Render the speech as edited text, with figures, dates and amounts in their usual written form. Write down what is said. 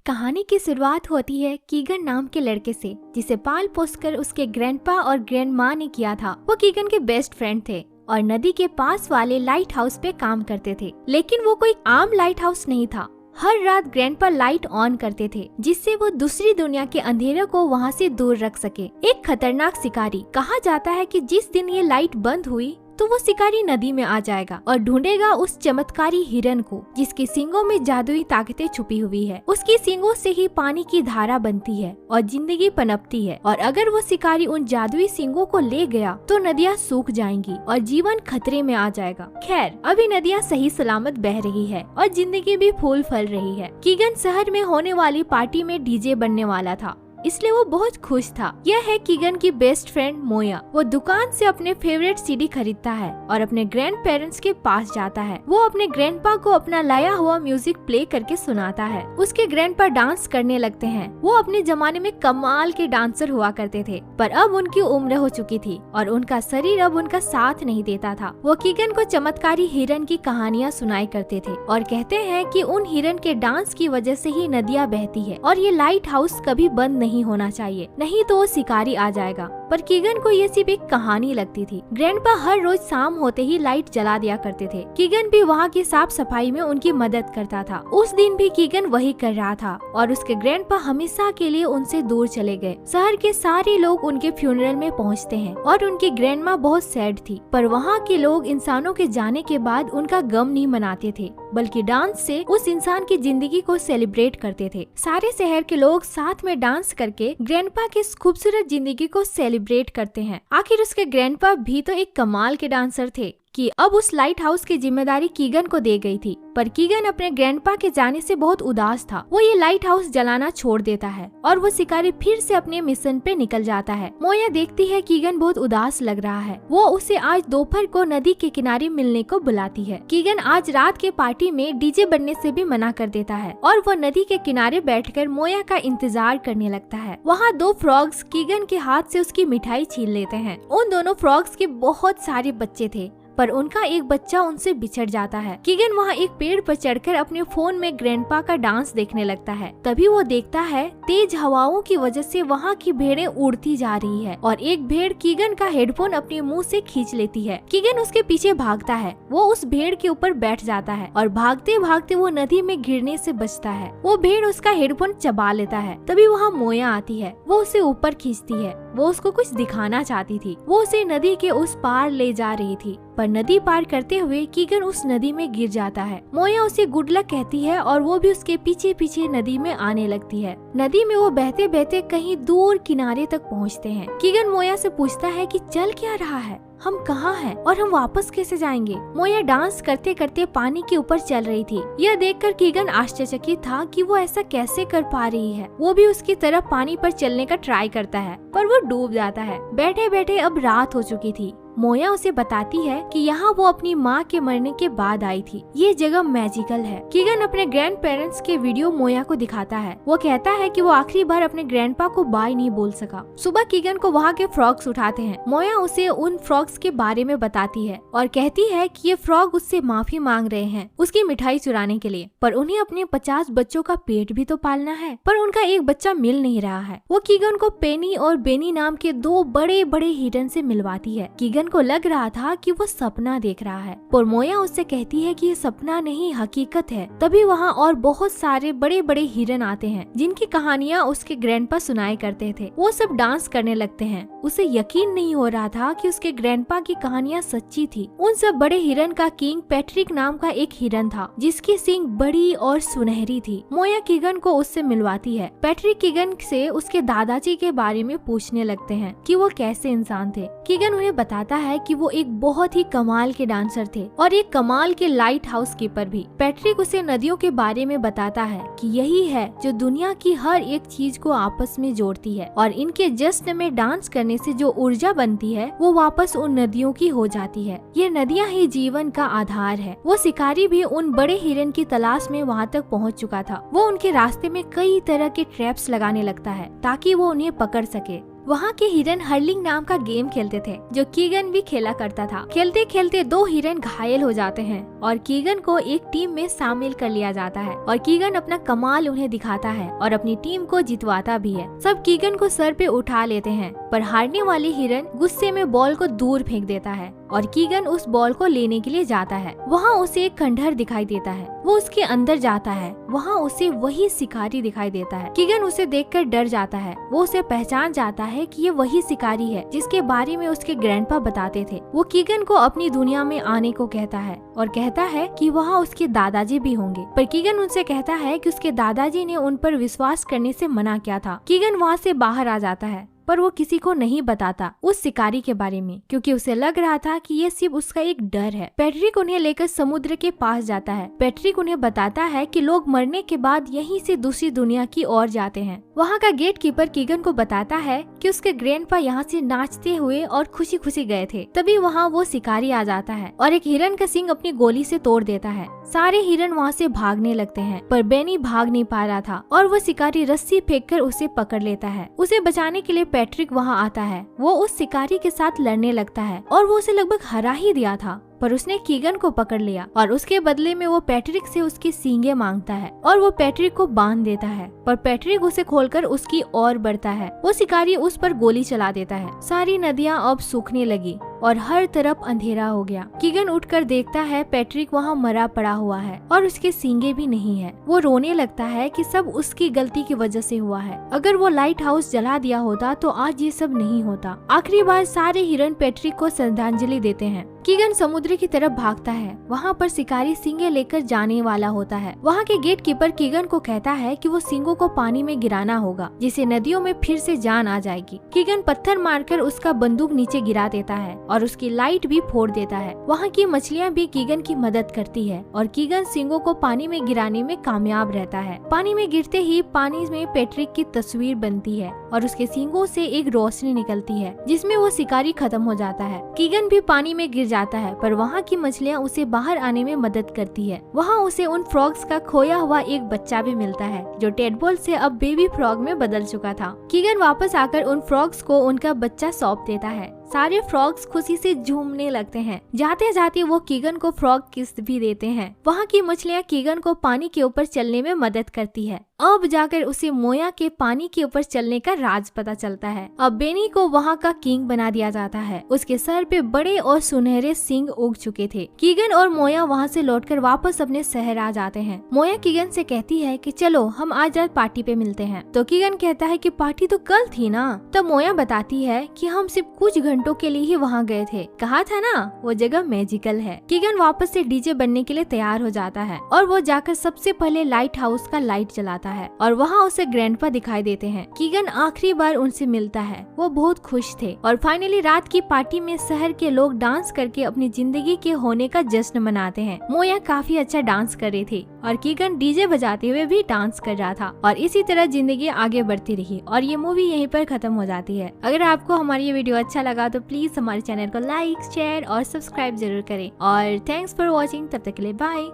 कहानी की शुरुआत होती है कीगन नाम के लड़के से, जिसे पाल पोस कर उसके ग्रैंडपा और ग्रैंड माँ ने किया था। वो कीगन के बेस्ट फ्रेंड थे और नदी के पास वाले लाइट हाउस पे काम करते थे। लेकिन वो कोई आम लाइट हाउस नहीं था। हर रात ग्रैंडपा लाइट ऑन करते थे, जिससे वो दूसरी दुनिया के अंधेरे को वहाँ से दूर रख सके। एक खतरनाक शिकारी, कहा जाता है कि जिस दिन ये लाइट बंद हुई तो वो शिकारी नदी में आ जाएगा और ढूंढेगा उस चमत्कारी हिरन को, जिसके सींगों में जादुई ताकतें छुपी हुई है। उसकी सींगों से ही पानी की धारा बनती है और जिंदगी पनपती है। और अगर वो शिकारी उन जादुई सींगों को ले गया तो नदियाँ सूख जाएंगी और जीवन खतरे में आ जाएगा। खैर, अभी नदियाँ सही सलामत बह रही है और जिंदगी भी फूल फल रही है। कीगन शहर में होने वाली पार्टी में डीजे बनने वाला था, इसलिए वो बहुत खुश था। यह है कीगन की बेस्ट फ्रेंड मोया। वो दुकान से अपने फेवरेट सीडी खरीदता है और अपने ग्रैंड पेरेंट्स के पास जाता है। वो अपने ग्रैंडपा को अपना लाया हुआ म्यूजिक प्ले करके सुनाता है। उसके ग्रैंडपा डांस करने लगते हैं। वो अपने जमाने में कमाल के डांसर हुआ करते थे, पर अब उनकी उम्र हो चुकी थी और उनका शरीर अब उनका साथ नहीं देता था। वो कीगन को चमत्कारी हिरन की कहानियाँ सुनाए करते थे और कहते हैं कि उन हिरन के डांस की वजह से ही नदियाँ बहती है और ये लाइट हाउस कभी बंद नहीं होना चाहिए, नहीं तो वो शिकारी आ जाएगा। पर कीगन को ये सिर्फ एक कहानी लगती थी। ग्रैंडपा हर रोज शाम होते ही लाइट जला दिया करते थे। कीगन भी वहाँ की साफ सफाई में उनकी मदद करता था। उस दिन भी कीगन वही कर रहा था और उसके ग्रैंडपा हमेशा के लिए उनसे दूर चले गए। शहर के सारे लोग उनके फ्यूनरल में पहुँचते हैं और उनकी ग्रैंडमा बहुत सैड थी। पर वहाँ के लोग इंसानों के जाने के बाद उनका गम नहीं मनाते थे, बल्कि डांस से उस इंसान की जिंदगी को सेलिब्रेट करते थे। सारे शहर के लोग साथ में डांस करके ग्रैंडपा की खूबसूरत जिंदगी को सेलिब्रेट करते हैं। आखिर उसके ग्रैंडपा भी तो एक कमाल के डांसर थे कि अब उस लाइट हाउस की जिम्मेदारी कीगन को दे गई थी। पर कीगन अपने ग्रैंडपा के जाने से बहुत उदास था। वो ये लाइट हाउस जलाना छोड़ देता है और वो शिकारी फिर से अपने मिशन पे निकल जाता है। मोया देखती है कीगन बहुत उदास लग रहा है। वो उसे आज दोपहर को नदी के किनारे मिलने को बुलाती है। कीगन आज रात के पार्टी में डीजे बनने से भी मना कर देता है और वो नदी के किनारे बैठकर मोया का इंतजार करने लगता है। वहाँ दो फ्रॉग्स कीगन के हाथ से उसकी मिठाई छीन लेते हैं। उन दोनों फ्रॉग्स के बहुत सारे बच्चे थे, पर उनका एक बच्चा उनसे बिछड़ जाता है। कीगन वहाँ एक पेड़ पर चढ़कर अपने फोन में ग्रैंडपा का डांस देखने लगता है। तभी वो देखता है तेज हवाओं की वजह से वहाँ की भेड़ें उड़ती जा रही है और एक भेड़ कीगन का हेडफोन अपने मुंह से खींच लेती है। कीगन उसके पीछे भागता है। वो उस भेड़ के ऊपर बैठ जाता है और भागते भागते वो नदी में गिरने से बचता है। वो भेड़ उसका हेडफोन चबा लेता है। तभी वहाँ मोया आती है। वो उसे ऊपर खींचती है। वो उसको कुछ दिखाना चाहती थी। वो उसे नदी के उस पार ले जा रही थी, पर नदी पार करते हुए कीगन उस नदी में गिर जाता है। मोया उसे गुड लक कहती है और वो भी उसके पीछे पीछे नदी में आने लगती है। नदी में वो बहते बहते कहीं दूर किनारे तक पहुंचते हैं। कीगन मोया से पूछता है कि चल क्या रहा है, हम कहाँ हैं और हम वापस कैसे जाएंगे। मोया डांस करते करते पानी के ऊपर चल रही थी। यह देखकर कीगन आश्चर्यचकित था कि वो ऐसा कैसे कर पा रही है। वो भी उसकी तरफ पानी पर चलने का ट्राई करता है, पर वो डूब जाता है। बैठे बैठे अब रात हो चुकी थी। मोया उसे बताती है कि यहाँ वो अपनी माँ के मरने के बाद आई थी। ये जगह मैजिकल है। कीगन अपने ग्रैंड पेरेंट्स के वीडियो मोया को दिखाता है। वो कहता है कि वो आखिरी बार अपने ग्रैंडपा को बाय नहीं बोल सका। सुबह कीगन को वहाँ के फ्रॉग्स उठाते हैं। मोया उसे उन फ्रॉग्स के बारे में बताती है और कहती है कि ये फ्रॉग उससे माफी मांग रहे हैं उसकी मिठाई चुराने के लिए, पर उन्हें अपने 50 बच्चों का पेट भी तो पालना है। पर उनका एक बच्चा मिल नहीं रहा है। वो कीगन को पेनी और बेनी नाम के दो बड़े बड़े हिरन से मिलवाती है। कीगन को लग रहा था कि वो सपना देख रहा है, पर मोया उससे कहती है कि ये सपना नहीं हकीकत है। तभी वहाँ और बहुत सारे बड़े बड़े हिरन आते हैं, जिनकी कहानियाँ उसके ग्रैंडपा सुनाए करते थे। वो सब डांस करने लगते हैं। उसे यकीन नहीं हो रहा था कि उसके ग्रैंडपा की कहानियाँ सच्ची थी। उन सब बड़े हिरन का किंग पैट्रिक नाम का एक हिरन था, जिसकी सींग बड़ी और सुनहरी थी। मोया कीगन को उससे मिलवाती है। पैट्रिक कीगन से उसके दादाजी के बारे में पूछने लगते हैं कि वो कैसे इंसान थे। कीगन उन्हें बताता है कि वो एक बहुत ही कमाल के डांसर थे और एक कमाल के लाइट हाउस कीपर भी। पैट्रिक उसे नदियों के बारे में बताता है कि यही है जो दुनिया की हर एक चीज को आपस में जोड़ती है और इनके जश्न में डांस करने से जो ऊर्जा बनती है वो वापस उन नदियों की हो जाती है। ये नदियाँ ही जीवन का आधार है। वो शिकारी भी उन बड़े हिरन की तलाश में वहाँ तक पहुँच चुका था। वो उनके रास्ते में कई तरह के ट्रैप्स लगाने लगता है ताकि वो उन्हें पकड़ सके। वहाँ के हिरन हर्लिंग नाम का गेम खेलते थे जो कीगन भी खेला करता था। खेलते खेलते 2 हिरन घायल हो जाते हैं और कीगन को एक टीम में शामिल कर लिया जाता है और कीगन अपना कमाल उन्हें दिखाता है और अपनी टीम को जितवाता भी है। सब कीगन को सर पे उठा लेते हैं पर हारने वाले हिरन गुस्से में बॉल को दूर फेंक देता है और कीगन उस बॉल को लेने के लिए जाता है। वहाँ उसे एक खंडहर दिखाई देता है। वो उसके अंदर जाता है। वहाँ उसे वही शिकारी दिखाई देता है। कीगन उसे देखकर डर जाता है। वो उसे पहचान जाता है कि ये वही शिकारी है जिसके बारे में उसके ग्रैंडपा बताते थे। वो कीगन को अपनी दुनिया में आने को कहता है और कहता है कि वहाँ उसके दादाजी भी होंगे, पर कीगन उनसे कहता है कि उसके दादाजी ने उन पर विश्वास करने से मना किया था। कीगन वहाँ से बाहर आ जाता है पर वो किसी को नहीं बताता उस शिकारी के बारे में, क्योंकि उसे लग रहा था कि ये सिर्फ उसका एक डर है। पैट्रिक उन्हें लेकर समुद्र के पास जाता है। पैट्रिक उन्हें बताता है कि लोग मरने के बाद यहीं से दूसरी दुनिया की ओर जाते हैं। वहाँ का गेट कीपर कीगन को बताता है कि उसके ग्रैंडपा यहाँ से नाचते हुए और खुशी खुशी गए थे। तभी वहाँ वो शिकारी आ जाता है और एक हिरन का सींग अपनी गोली से तोड़ देता है। सारे हिरन वहाँ से भागने लगते हैं पर बेनी भाग नहीं पा रहा था और वो शिकारी रस्सी फेंककर उसे पकड़ लेता है। उसे बचाने के लिए पैट्रिक वहाँ आता है। वो उस शिकारी के साथ लड़ने लगता है और वो उसे लगभग हरा ही दिया था, पर उसने कीगन को पकड़ लिया और उसके बदले में वो पैट्रिक से उसकी सींगें मांगता है और वो पैट्रिक को बांध देता है, पर पैट्रिक उसे खोलकर उसकी ओर बढ़ता है। वो शिकारी उस पर गोली चला देता है। सारी नदियाँ अब सूखने लगी और हर तरफ अंधेरा हो गया। कीगन उठकर देखता है पैट्रिक वहाँ मरा पड़ा हुआ है और उसके सींगे भी नहीं है। वो रोने लगता है कि सब उसकी गलती की वजह से हुआ है। अगर वो लाइट हाउस जला दिया होता तो आज ये सब नहीं होता। आखिरी बार सारे हिरन पैट्रिक को श्रद्धांजलि देते हैं। कीगन समुद्र की तरफ भागता है। वहाँ पर शिकारी सींगे लेकर जाने वाला होता है। वहाँ के गेट कीपर कीगन को कहता है कि वो सींगों को पानी में गिराना होगा, जिससे नदियों में फिर से जान आ जाएगी। कीगन पत्थर मारकर उसका बंदूक नीचे गिरा देता है और उसकी लाइट भी फोड़ देता है। वहाँ की मछलियाँ भी कीगन की मदद करती है और कीगन सींगों को पानी में गिराने में कामयाब रहता है। पानी में गिरते ही पानी में पैट्रिक की तस्वीर बनती है और उसके सींगों से एक रोशनी निकलती है जिसमें वो शिकारी खत्म हो जाता है। कीगन भी पानी में गिर जाता है पर वहाँ की मछलियाँ उसे बाहर आने में मदद करती है। वहाँ उसे उन फ्रॉग्स का खोया हुआ एक बच्चा भी मिलता है जो टेडपोल से अब बेबी फ्रॉग में बदल चुका था। कीगन वापस आकर उन फ्रॉग्स को उनका बच्चा सौंप देता है। सारे फ्रॉग्स खुशी से झूमने लगते हैं। जाते जाते वो कीगन को फ्रॉग किस भी देते हैं। वहाँ की मछलियाँ कीगन को पानी के ऊपर चलने में मदद करती है। अब जाकर उसे मोया के पानी के ऊपर चलने का राज पता चलता है। अब बेनी को वहाँ का किंग बना दिया जाता है। उसके सर पे बड़े और सुनहरे सींग उग चुके थे। कीगन और मोया वहाँ से लौटकर वापस अपने शहर आ जाते हैं। मोया कीगन से कहती है कि चलो हम आज रात पार्टी पे मिलते हैं। तो कीगन कहता है कि पार्टी तो कल थी ना। तब मोया बताती है कि हम सिर्फ कुछ घंटों के लिए ही वहाँ गए थे। कहा था ना वो जगह मैजिकल है। कीगन वापस से डीजे बनने के लिए तैयार हो जाता है और वो जाकर सबसे पहले लाइट हाउस का लाइट जलाता है और वहाँ उसे ग्रैंडपा दिखाई देते हैं। कीगन आखिरी बार उनसे मिलता है। वो बहुत खुश थे और फाइनली रात की पार्टी में शहर के लोग डांस करके अपनी जिंदगी के होने का जश्न मनाते हैं। मोया काफी अच्छा डांस कर रही थी और कीगन डीजे बजाते हुए भी डांस कर रहा था और इसी तरह जिंदगी आगे बढ़ती रही और ये मूवी यहीं पर खत्म हो जाती है। अगर आपको हमारी ये वीडियो अच्छा लगा तो प्लीज हमारे चैनल को लाइक, शेयर और सब्सक्राइब जरूर करें और थैंक्स फॉर वॉचिंग। तब तक के लिए बाय।